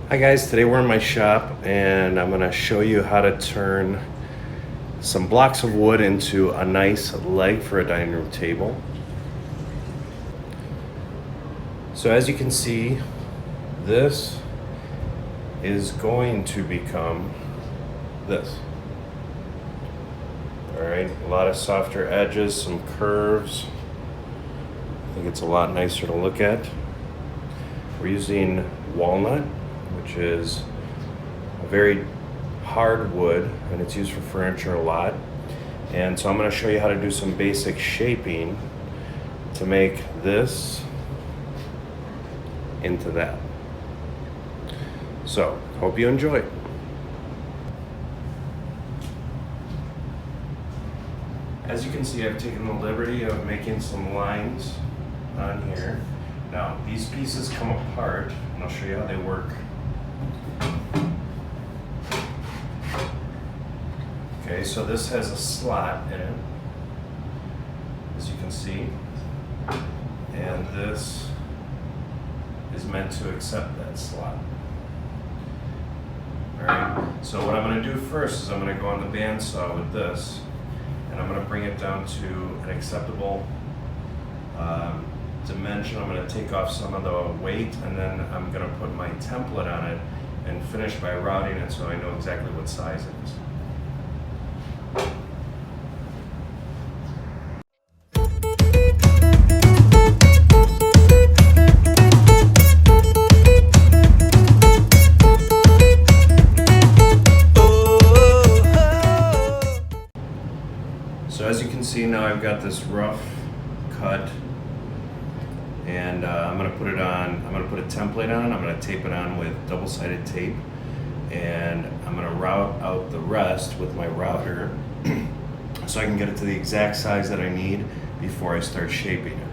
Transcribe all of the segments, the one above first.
Hi guys, today we're in my shop and I'm going to show you how to turn some blocks of wood into a nice leg for a dining room table. So as you can see, this is going to become this. Alright, a lot of softer edges, some curves. I think it's a lot nicer to look at. We're using walnut, which is a very hard wood and it's used for furniture a lot. And so I'm going to show you how to do some basic shaping to make this into that. So, hope you enjoy. As you can see, I've taken the liberty of making some lines on here. Now, these pieces come apart, and I'll show you how they work. Okay, so this has a slot in it, as you can see, and this is meant to accept that slot. Alright, so what I'm going to do first is I'm going to go on the bandsaw with this, and I'm going to bring it down to an acceptable dimension. I'm going to take off some of the weight, and then I'm going to put my template on it and finish by routing it so I know exactly what size it is. So as you can see now, I've got this rough cut, and I'm going to put it on. I'm going to put a template on. I'm going to tape it on with double-sided tape, and I'm going to route out the rest with my router so I can get it to the exact size that I need before I start shaping it.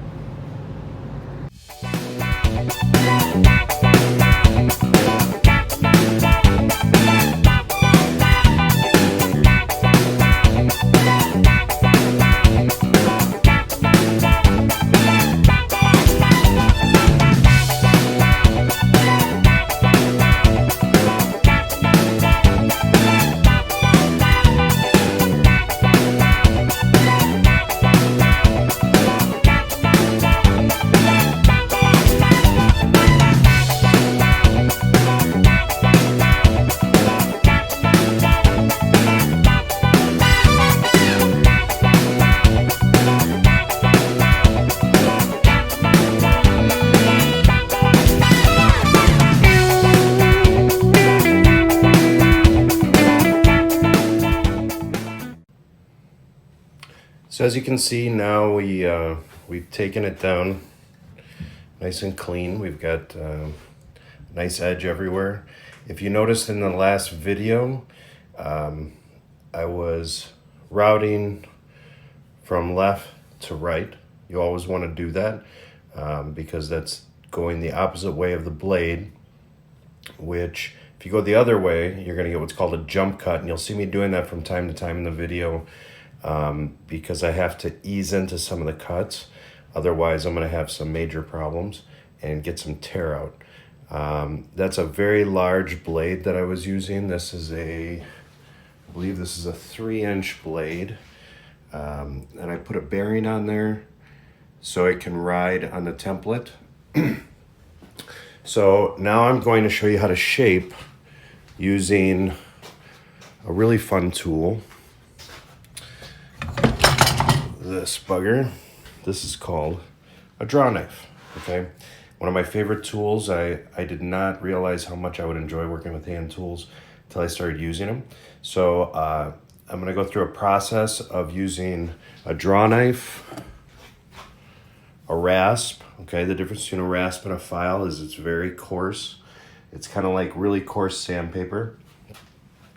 So as you can see now, we've taken it down nice and clean. We've got nice edge everywhere. If you noticed in the last video, I was routing from left to right. You always want to do that because that's going the opposite way of the blade, which if you go the other way, you're going to get what's called a jump cut, and you'll see me doing that from time to time in the video. Because I have to ease into some of the cuts. Otherwise, I'm going to have some major problems and get some tear out. That's a very large blade that I was using. This is I believe this is a 3-inch blade. And I put a bearing on there so it can ride on the template. So now I'm going to show you how to shape using a really fun tool. This bugger. This is called a draw knife. Okay, one of my favorite tools. I did not realize how much I would enjoy working with hand tools until I started using them. So I'm going to go through a process of using a draw knife, a rasp. Okay, the difference between a rasp and a file is it's very coarse. It's kind of like really coarse sandpaper.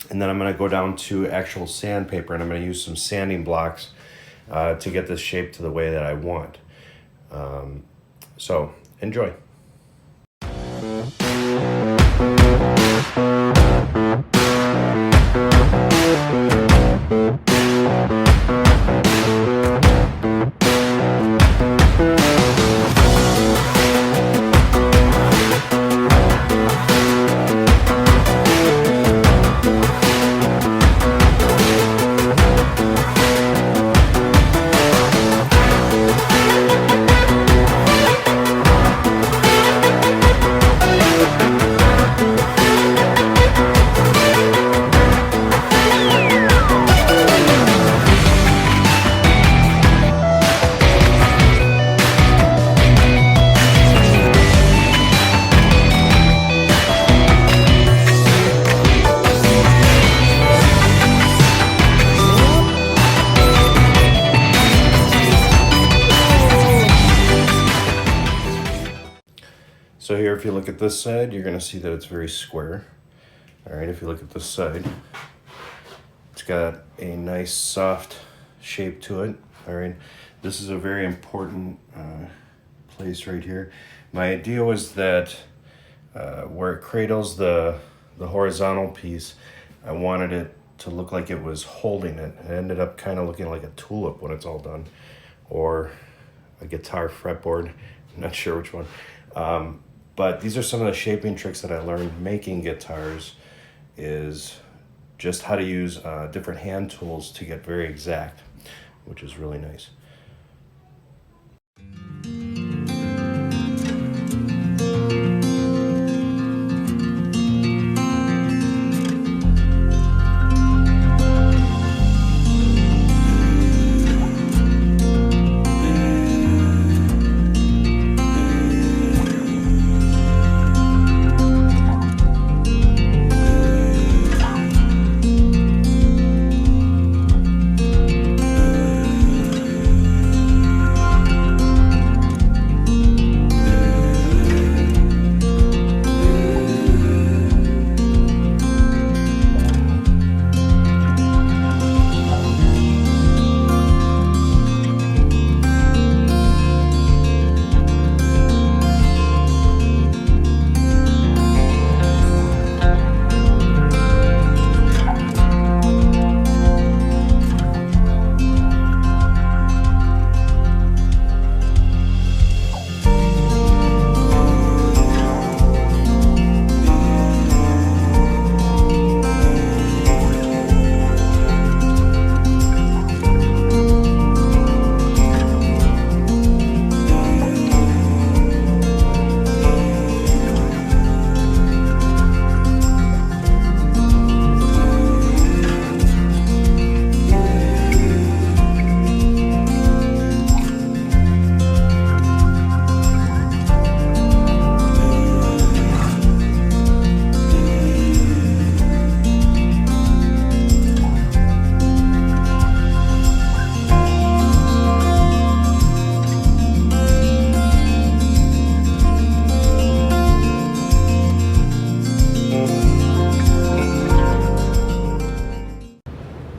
And then I'm going to go down to actual sandpaper, and I'm going to use some sanding blocks to get this shape to the way that I want. So, enjoy. you look at this side, you're gonna see that it's very square. All right, if you look at this side, it's got a nice soft shape to it. All right, this is a very important place right here. My idea was that where it cradles the horizontal piece, I wanted it to look like it was holding it. It ended up kind of looking like a tulip when it's all done, or a guitar fretboard. I'm not sure which one. But these are some of the shaping tricks that I learned making guitars, is just how to use different hand tools to get very exact, which is really nice.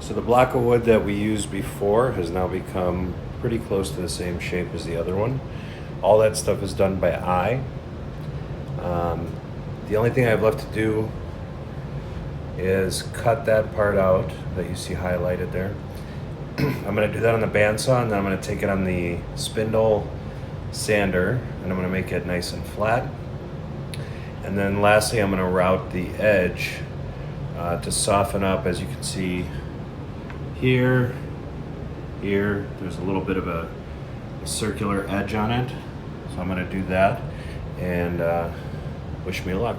So the block of wood that we used before has now become pretty close to the same shape as the other one. All that stuff is done by eye. The only thing I have left to do is cut that part out that you see highlighted there. I'm going to do that on the bandsaw, and then I'm going to take it on the spindle sander, and I'm going to make it nice and flat. And then lastly, I'm going to route the edge to soften up. As you can see here, there's a little bit of a circular edge on it. So I'm going to do that, and wish me luck.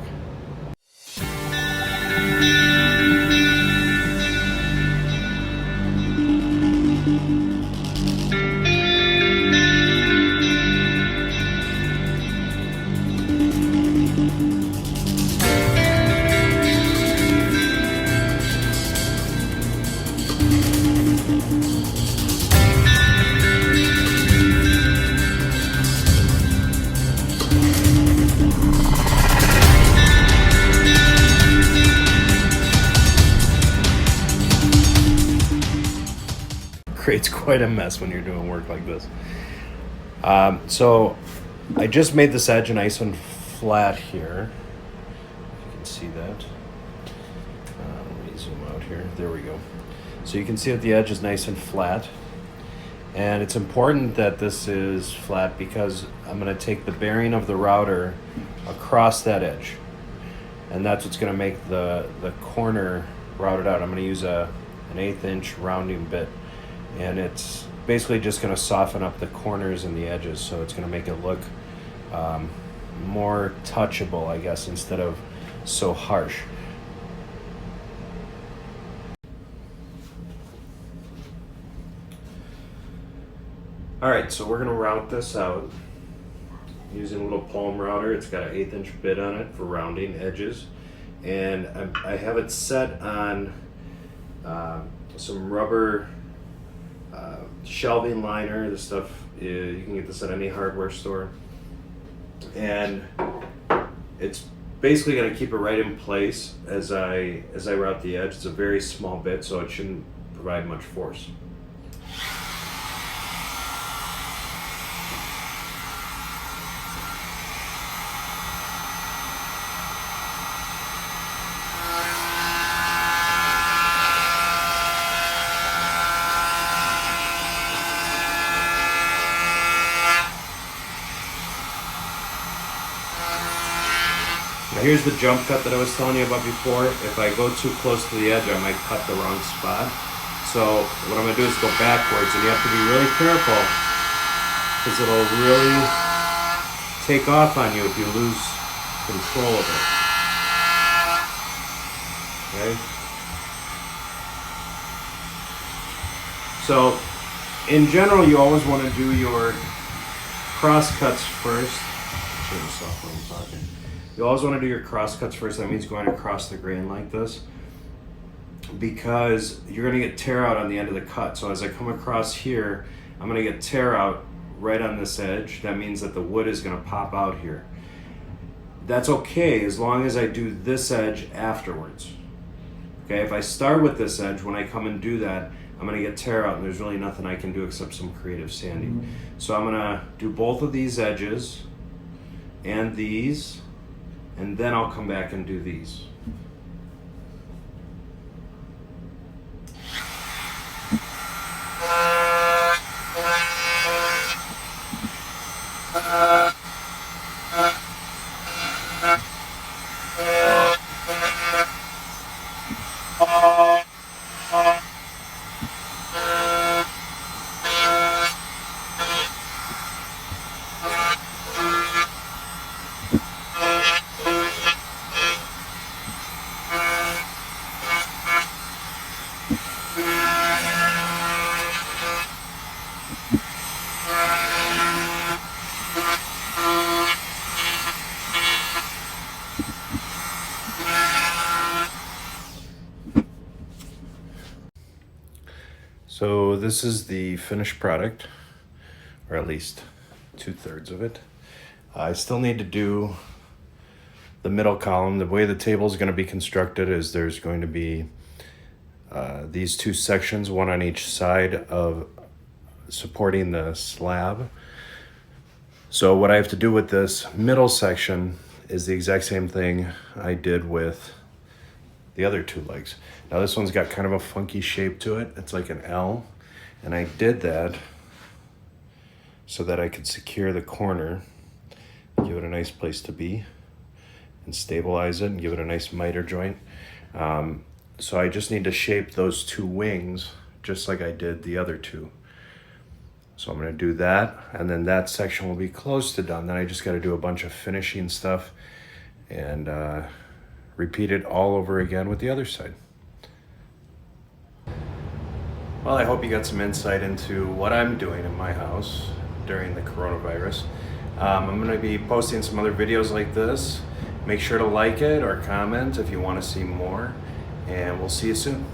Creates quite a mess when you're doing work like this. So I just made this edge nice and flat here. You can see that. Let me zoom out here. There we go. So you can see that the edge is nice and flat. And it's important that this is flat because I'm going to take the bearing of the router across that edge. And that's what's going to make the corner routed out. I'm going to use an 1/8 inch rounding bit. And it's basically just going to soften up the corners and the edges, so it's going to make it look more touchable, I guess, instead of so harsh. All right, so we're going to route this out using a little palm router. It's got an 1/8 inch bit on it for rounding edges, and I have it set on some rubber shelving liner. This stuff, you can get this at any hardware store. And It's basically going to keep it right in place as I route the edge. It's a very small bit, so it shouldn't provide much force. Now here's the jump cut that I was telling you about before. If I go too close to the edge, I might cut the wrong spot. So what I'm gonna do is go backwards, and you have to be really careful because it'll really take off on you if you lose control of it. Okay? So in general, you always want to do your cross cuts first. Turn this off when I'm talking. You always want to do your cross cuts first. That means going across the grain like this, because you're going to get tear out on the end of the cut. So as I come across here, I'm going to get tear out right on this edge. That means that the wood is going to pop out here. That's okay as long as I do this edge afterwards. Okay, if I start with this edge, when I come and do that, I'm going to get tear out, and there's really nothing I can do except some creative sanding. So I'm going to do both of these edges and these, and then I'll come back and do these. So this is the finished product, or at least 2/3 of it. I still need to do the middle column. The way the table is going to be constructed is there's going to be these two sections, one on each side of supporting the slab. So what I have to do with this middle section is the exact same thing I did with the other two legs. Now this one's got kind of a funky shape to it. It's like an L, and I did that so that I could secure the corner, give it a nice place to be, and stabilize it and give it a nice miter joint. So I just need to shape those two wings just like I did the other two. So I'm gonna do that, and then that section will be close to done. Then I just gotta do a bunch of finishing stuff and repeat it all over again with the other side. Well, I hope you got some insight into what I'm doing in my house during the coronavirus. I'm going to be posting some other videos like this. Make sure to like it or comment if you want to see more, and we'll see you soon.